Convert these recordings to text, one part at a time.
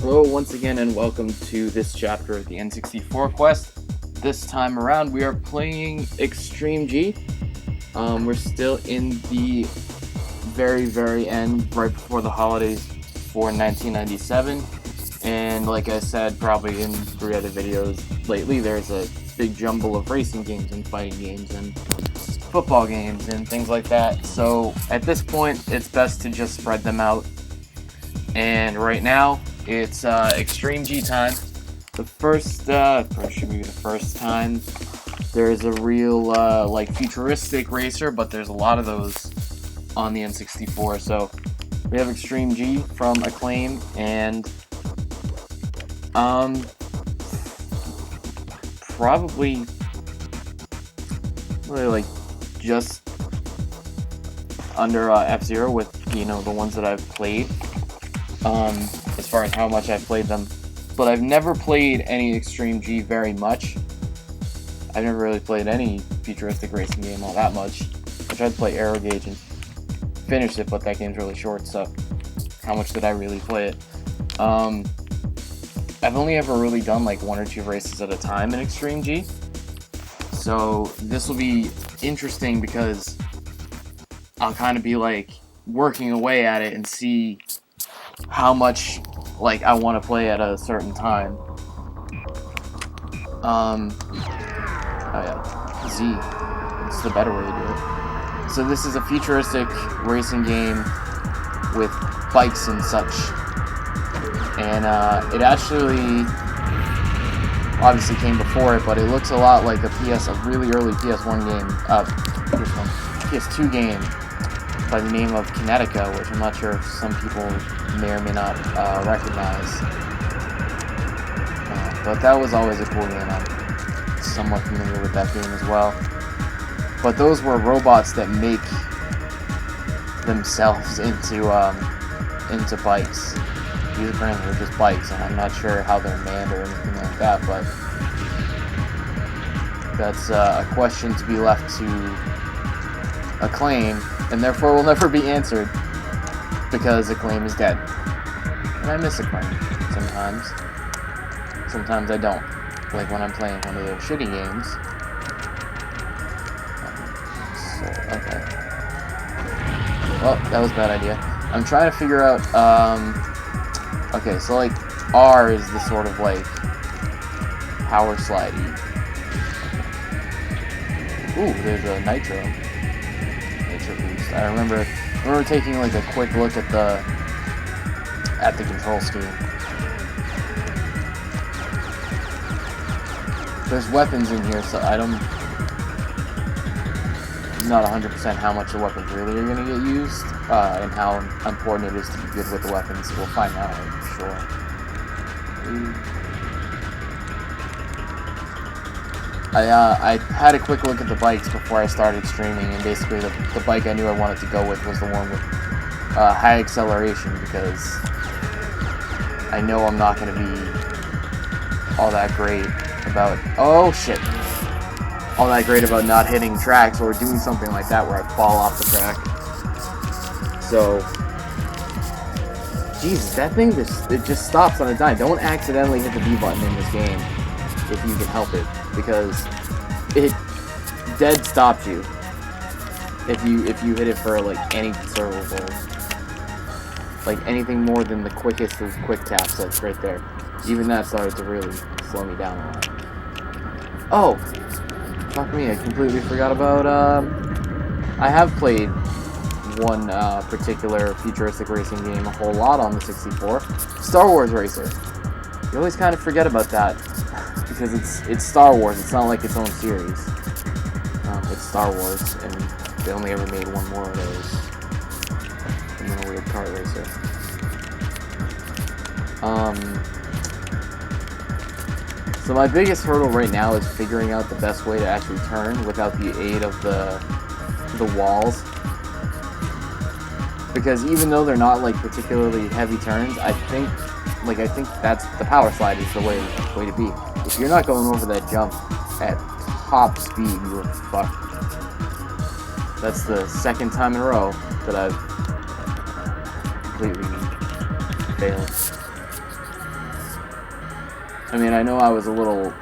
Hello once again and welcome to this chapter of the N64 quest. This time around we are playing Extreme G. We're still in the very end, right before the holidays for 1997. And like I said, probably in 3 other videos lately, there's a big jumble of racing games and fighting games and football games and things like that. So at this point, it's best to just spread them out. And right now, it's Extreme G time. The first, should be the first time there's a real, like, futuristic racer, but there's a lot of those on the N64. So we have Extreme G from Acclaim, and probably really like just under F-Zero with, you know, the ones that I've played. As far as how much I've played them, but I've never played any Extreme G very much. I've never really played any futuristic racing game all that much. I tried to play Aero Gauge and finished it, but that game's really short, so how much did I really play it? I've only ever really done like 1 or 2 races at a time in Extreme G, so this will be interesting because I'll kind of be like working away at it and see how much like I want to play at a certain time. Oh yeah, Z. It's the better way to do it. So this is a futuristic racing game with bikes and such, and it actually obviously came before it, but it looks a lot like a really early PS1 game, PS2 game by the name of Kinetica, which I'm not sure if some people may or may not recognize. But that was always a cool game. I'm somewhat familiar with that game as well. But those were robots that make themselves into bikes. These apparently are just bikes, and I'm not sure how they're manned or anything like that, but that's a question to be left to Acclaim, and therefore will never be answered, because Acclaim is dead. And I miss Acclaim sometimes. Sometimes I don't. Like when I'm playing one of their shitty games. So, okay. Well, that was a bad idea. I'm trying to figure out, okay, so like, R is the sort of like, power slidey. Ooh, there's a Nitro. Boost. I remember taking like a quick look at the control scheme. There's weapons in here, so I'm not 100% how much the weapons really are going to get used, and how important it is to be good with the weapons. We'll find out, I'm sure. I had a quick look at the bikes before I started streaming, and basically the bike I knew I wanted to go with was the one with high acceleration, because I know I'm not going to be all that great about... Oh, shit. All that great about not hitting tracks or doing something like that where I fall off the track. So... Jesus, that thing it just stops on a dime. Don't accidentally hit the B button in this game if you can help it, because it dead stops you if you hit it for like any sort of like anything more than the quickest of quick taps. That's right there. Even that started to really slow me down a lot. Oh, fuck me! I completely forgot about. I have played one particular futuristic racing game a whole lot on the 64, Star Wars Racer. You always kind of forget about that. Because it's Star Wars, it's not like its own series. It's Star Wars, and they only ever made one more of those. And then a weird kart racer. So my biggest hurdle right now is figuring out the best way to actually turn without the aid of the walls. Because even though they're not like particularly heavy turns, I think that's the power slide is the way to be. If you're not going over that jump at top speed, you're fucked. That's the second time in a row that I've completely failed. I mean, I know I was a little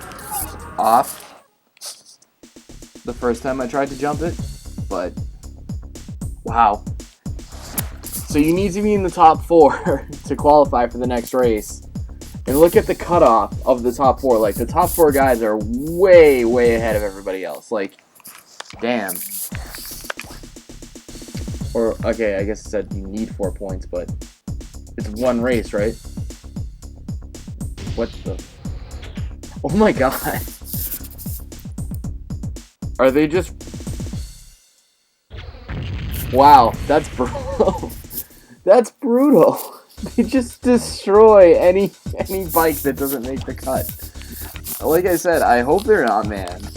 off the first time I tried to jump it, but wow. So you need to be in the top 4 to qualify for the next race. And look at the cutoff of the top 4. Like, the top 4 guys are way, way ahead of everybody else. Like, damn. Or, okay, I guess it said you need 4 points, but it's one race, right? What the... Oh my god. Are they just... Wow, that's brutal. That's brutal. They just destroy any bike that doesn't make the cut. Like I said, I hope they're not manned,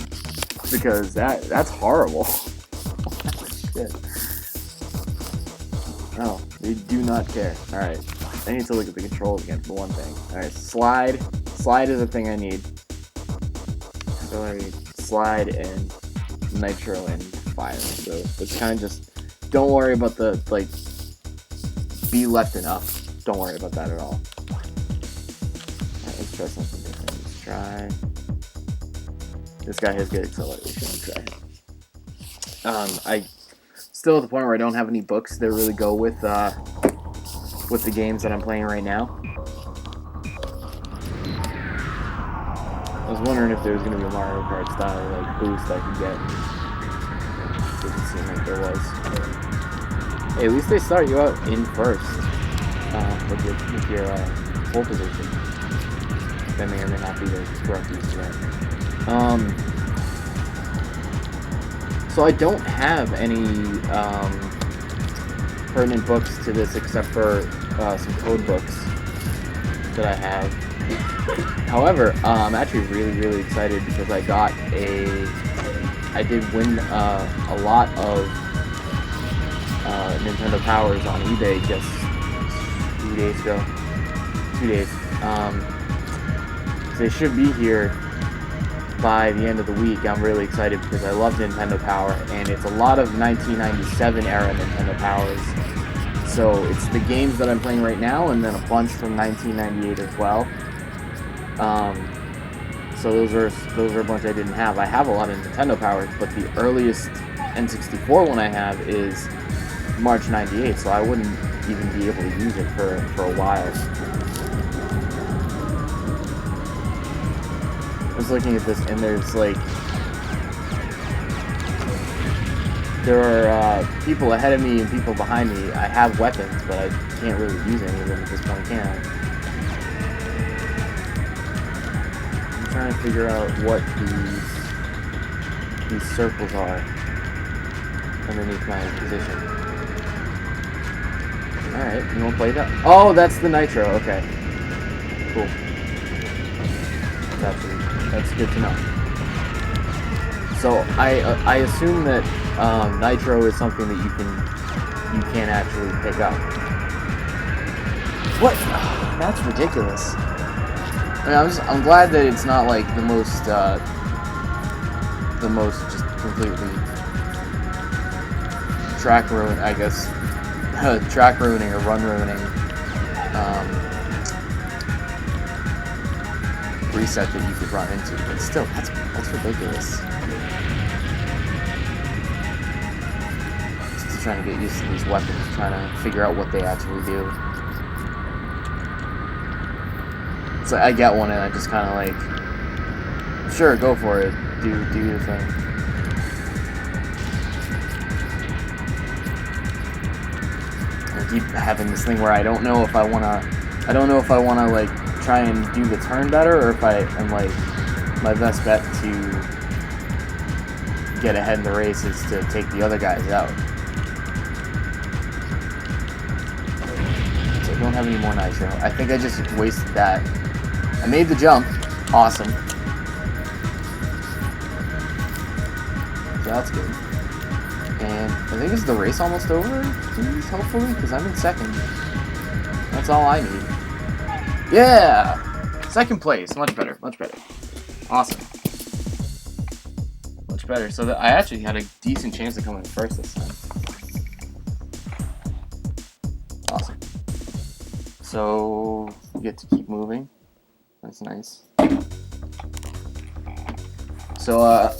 because that's horrible. Shit. Oh, they do not care. Alright, I need to look at the controls again for one thing. Alright, slide. Slide is a thing I need. Accelerate, slide, and nitro and fire. So it's kind of just, don't worry about the, like, be left enough. Don't worry about that at all. Alright, let's try something different. Let's try... This guy has good acceleration. Let's try it. I still at the point where I don't have any books that really go with the games that I'm playing right now. I was wondering if there was going to be a Mario Kart style like boost I could get. Didn't seem like there was. Hey, at least they start you out in first with your pole position. That may or may not be the correct use of that. So I don't have any pertinent books to this except for some code books that I have. However, I'm actually really excited because I did win a lot of Nintendo Powers on eBay just 2 days ago. 2 days. So they should be here by the end of the week. I'm really excited because I love Nintendo Power, and it's a lot of 1997 era Nintendo Powers. So it's the games that I'm playing right now, and then a bunch from 1998 as well. So those are a bunch I didn't have. I have a lot of Nintendo Powers, but the earliest N64 one I have is March '98, so I wouldn't even be able to use it for a while. I was looking at this, and there's like, there are people ahead of me and people behind me. I have weapons, but I can't really use any of them at this point, can I? I'm trying to figure out what these circles are underneath my position. Alright, you wanna play that? Oh, that's the nitro, okay. Cool. That's good to know. So I assume that nitro is something that you can actually pick up. What? That's ridiculous. I mean, I'm glad that it's not like the most just completely track ruin, I guess, track ruining or run ruining reset that you could run into, but still, that's ridiculous. Just trying to get used to these weapons, trying to figure out what they actually do. So I get one and I just kind of like, sure, go for it, do your thing. I keep having this thing where I don't know if I wanna like try and do the turn better, or if I am like, my best bet to get ahead in the race is to take the other guys out. So I don't have any more nitro. I think I just wasted that. I made the jump. Awesome. So that's good. And I think is the race almost over, please, hopefully, because I'm in second. That's all I need. Yeah! Second place. Much better. Much better. Awesome. Much better. So I actually had a decent chance of coming first this time. Awesome. So we get to keep moving. That's nice. So,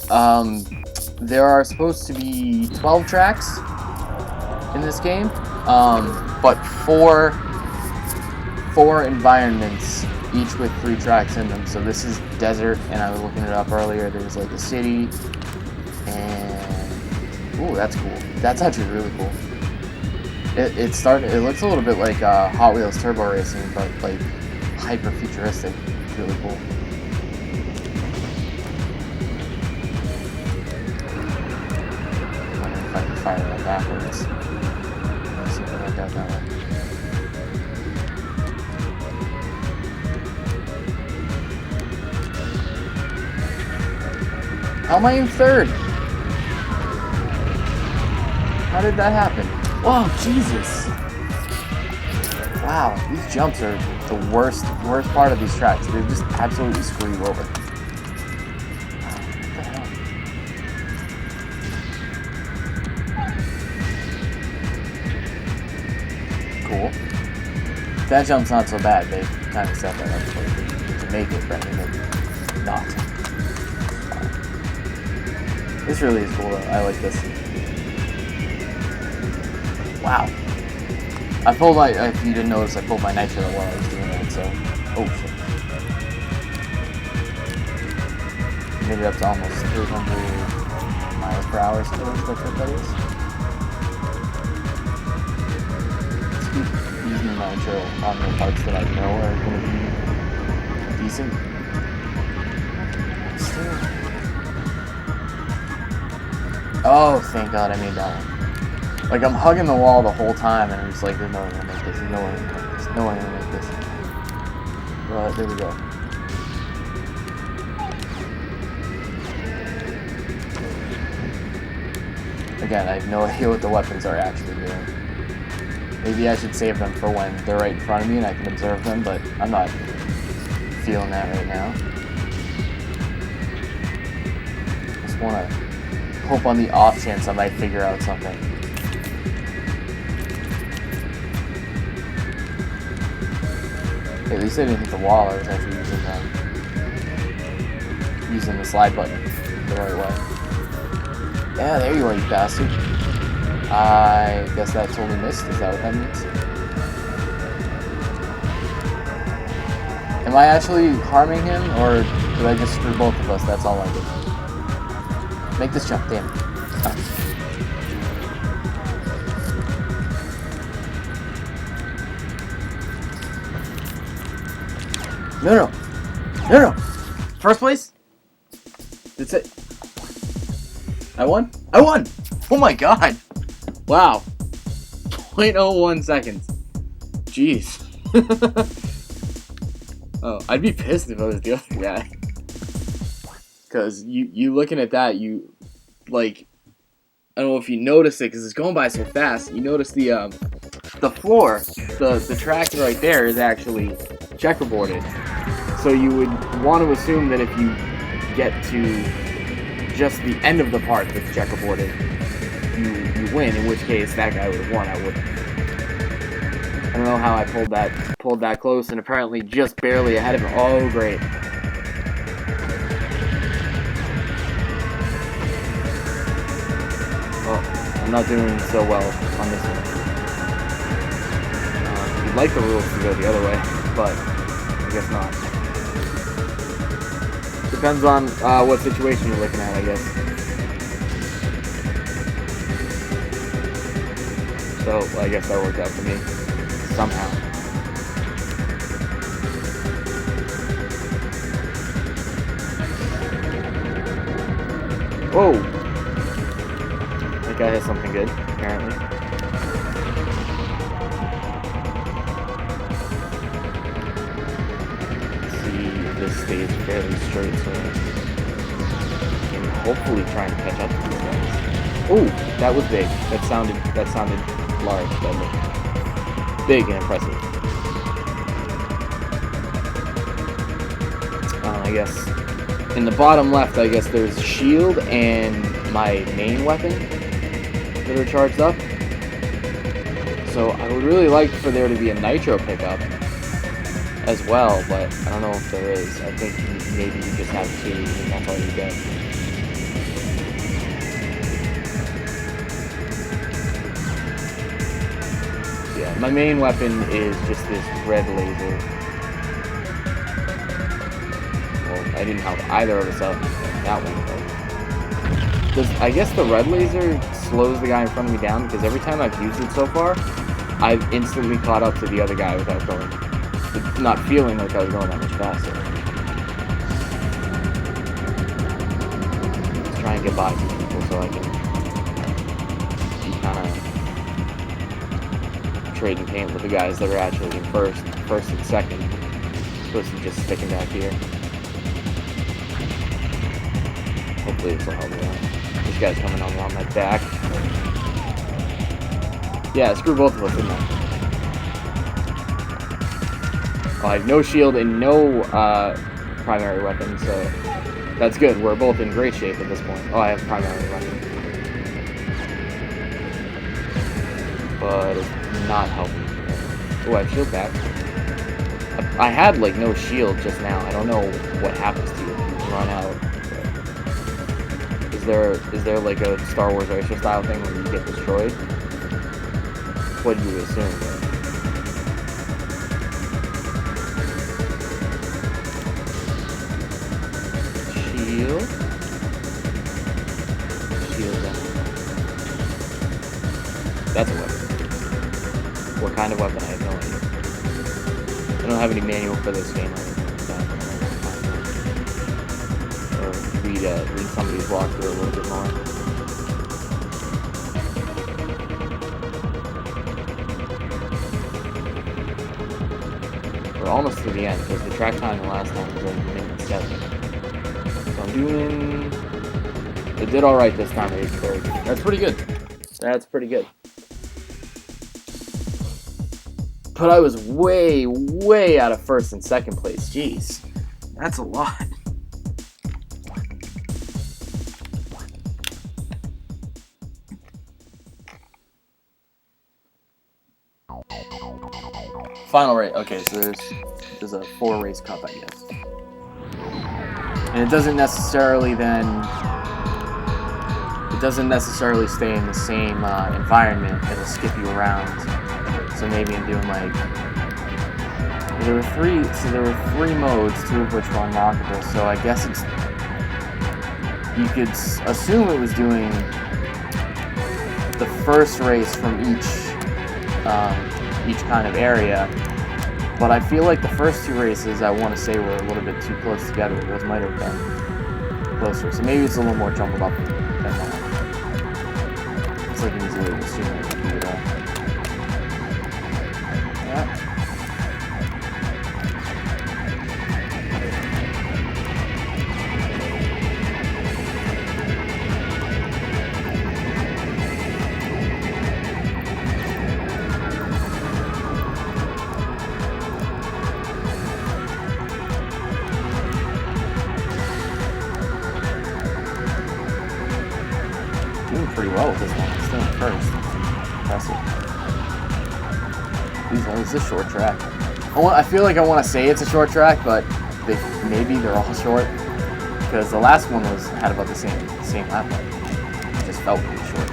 there are supposed to be 12 tracks in this game, but four environments, each with 3 tracks in them. So this is desert, and I was looking it up earlier. There's like a city, and ooh, that's cool. That's actually really cool. It looks a little bit like Hot Wheels Turbo Racing, but like hyper futuristic. It's really cool. I wonder if I can fire that backwards. Let's see if I got that way. How am I in 3rd? How did that happen? Oh, Jesus! Wow, these jumps are the worst part of these tracks. They just absolutely screw you over. What the hell? Cool. That jump's not so bad. They kind of set that up for you to make it, but maybe not. This really is cool though. I like this. Wow. I pulled my, if you didn't notice, I pulled my nitro while I was doing that, so. Oh shit. Made it up to almost 300 miles per hour, so that's what that is. Let's keep using nitro on the parts that I know are going to be decent. Still. Oh, thank God I made that one. Like, I'm hugging the wall the whole time, and I'm just like, there's no way I'm gonna make this, there's no way I'm gonna make this, no way I'm gonna make this. Well, there we go. Again, I have no idea what the weapons are actually doing. Maybe I should save them for when they're right in front of me and I can observe them, but I'm not feeling that right now. Just wanna hope on the off chance I might figure out something. At least I didn't hit the wall. I was actually using the slide button the right way. Yeah, there you are, you bastard. I guess that totally missed. Is that what that means? Am I actually harming him, or did I just screw both of us? That's all I did. Make this jump, damn it. Ah. No. First place? That's it. I won? I won! Oh my god! Wow. 0.01 seconds. Jeez. Oh, I'd be pissed if I was the other guy. Because you looking at that, you, like, I don't know if you noticed it because it's going by so fast. You notice the floor, the track right there is actually checkerboarded. So you would want to assume that if you get to just the end of the part that's checkerboarded, you win. In which case, that guy would have won. I wouldn't. I don't know how I pulled that close, and apparently just barely ahead of him. Oh, great. Well, I'm not doing so well on this one. You'd like the rules to go the other way, but I guess not. Depends on what situation you're looking at, I guess. So, well, I guess that worked out for me. Somehow. Whoa! That guy has something good, apparently. This stays fairly straight, so I can hopefully try and catch up to these guys. Oh, that was big. That sounded large. That looked big and impressive. I guess in the bottom left, I guess there's shield and my main weapon that are charged up. So I would really like for there to be a nitro pickup as well, but I don't know if there is. I think maybe you just have 2 and that's all you get. Yeah, my main weapon is just this red laser. Well, I didn't help either of us out that one, but I guess the red laser slows the guy in front of me down, because every time I've used it so far, I've instantly caught up to the other guy without not feeling like I was going that much faster. Just try and get by people so I can be kind of trading paint with the guys that are actually in first and second, opposed to just sticking back here. Hopefully this will help me out. This guy's coming on my back. Yeah, screw both of us, didn't I? Oh, I have no shield and no primary weapon, so that's good. We're both in great shape at this point. Oh, I have primary weapon. But it's not helping. Oh, I have shield back. I had, like, no shield just now. I don't know what happens to you if you run out. Is there like a Star Wars Racer style thing where you get destroyed? What do you assume? Shield? Shield down. That's a weapon. What kind of weapon? I have no idea. I don't have any manual for this game. Read somebody's walkthrough a little bit more. We're almost to the end, because the track time the last time was 1:07. So I'm doing... It did alright this time at 8:30. That's pretty good. That's pretty good. But I was way, way out of first and second place. Jeez. That's a lot. Final race. Okay, so there's a 4-race cup, I guess. And it doesn't necessarily stay in the same environment. It'll skip you around. So maybe I'm doing like... There were 3 modes, 2 of which were unlockable, so I guess it's... You could assume it was doing the first race from each kind of area, but I feel like the first 2 races I want to say were a little bit too close together. Those might have been closer, so maybe it's a little more jumbled up than that. It's like an easy way to assume it would be that. Yeah. Pretty well with this one. It's still in first. Impressive. It's a short track. I feel like I want to say it's a short track, but maybe they're all short, because the last one had about the same lap time. It just felt really short.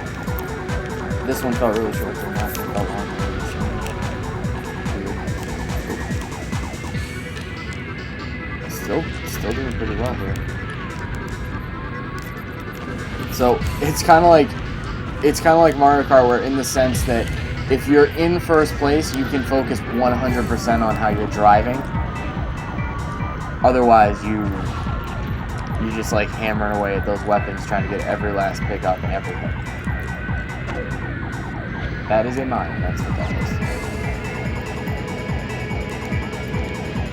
This one felt really short, and the last one felt long. Really still doing pretty well here. So it's kind of like Mario Kart, where in the sense that if you're in first place, you can focus 100% on how you're driving. Otherwise, you just like hammering away at those weapons, trying to get every last pickup and everything. That is a mine. That's what that is.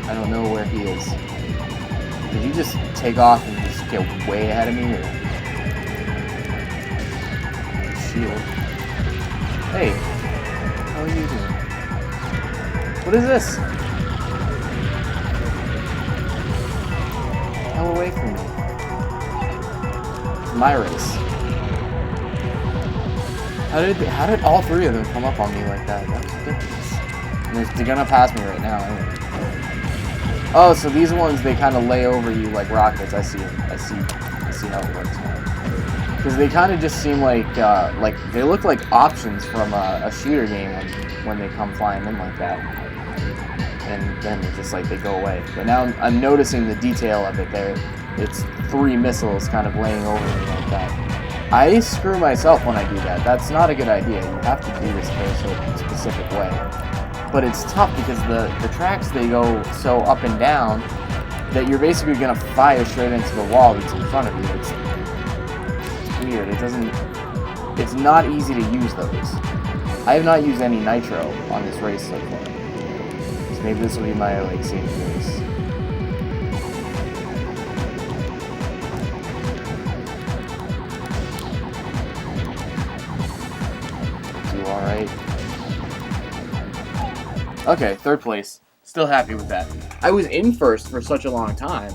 I don't know where he is. Did he just take off and just get way ahead of me? Or? Shield. Hey, how are you doing? What is this? Hell away from me. It's my race. How did all 3 of them come up on me like that? That was ridiculous. And they're gonna pass me right now anyway. Oh, so these ones, they kind of lay over you like rockets. I see how it works now. Because they kind of just seem like they look like options from a shooter game when they come flying in like that. And then it's just like they go away. But now I'm noticing the detail of it there. It's 3 missiles kind of laying over me like that. I screw myself when I do that. That's not a good idea. You have to do this a very specific way. But it's tough because the tracks, they go so up and down that you're basically going to fire straight into the wall that's in front of you. It's weird. It's not easy to use those. I have not used any nitro on this race so far. So maybe this will be my saving race. Do alright. Okay, 3rd place. Still happy with that. I was in 1st for such a long time.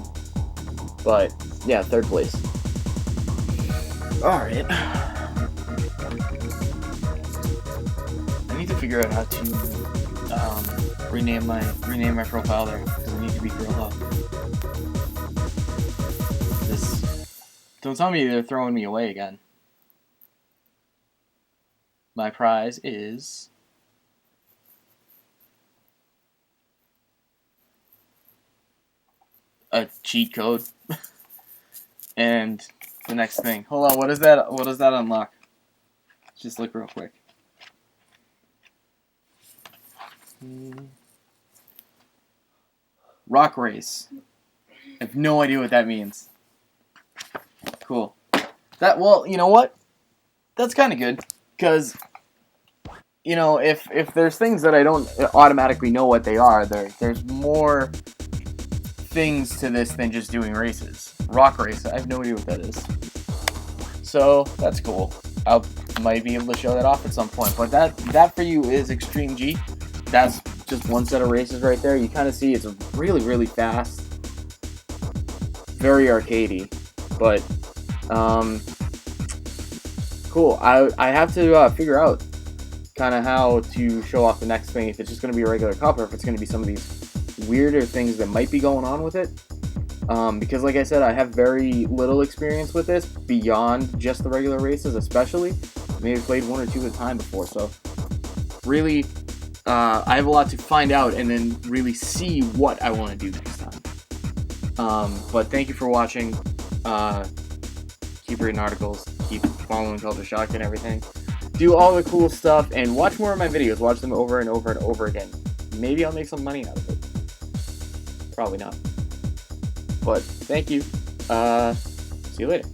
But, yeah, 3rd place. Alright. I need to figure out how to rename my profile there, because I need to be grilled up. Don't tell me they're throwing me away again. My prize is a cheat code. And the next thing. Hold on, what does that unlock? Let's just look real quick. Rock race. I have no idea what that means. Cool. Well, you know what? That's kind of good, because you know, if there's things that I don't automatically know what they are, there's more things to this than just doing races. Rock race, I have no idea what that is. So that's cool. I might be able to show that off at some point. But that for you is Extreme G. That's just one set of races right there. You kind of see it's really, really fast. Very arcadey. But cool. I have to figure out kind of how to show off the next thing. If it's just going to be a regular cup, or if it's going to be some of these weirder things that might be going on with it. Because like I said, I have very little experience with this beyond just the regular races, especially. Maybe played 1 or 2 at a time before, so really I have a lot to find out and then really see what I want to do next time. But thank you for watching. Keep reading articles, keep following Culture Shock and everything. Do all the cool stuff, and watch more of my videos. Watch them over and over and over again. Maybe I'll make some money out of it. Probably not. But thank you. See you later.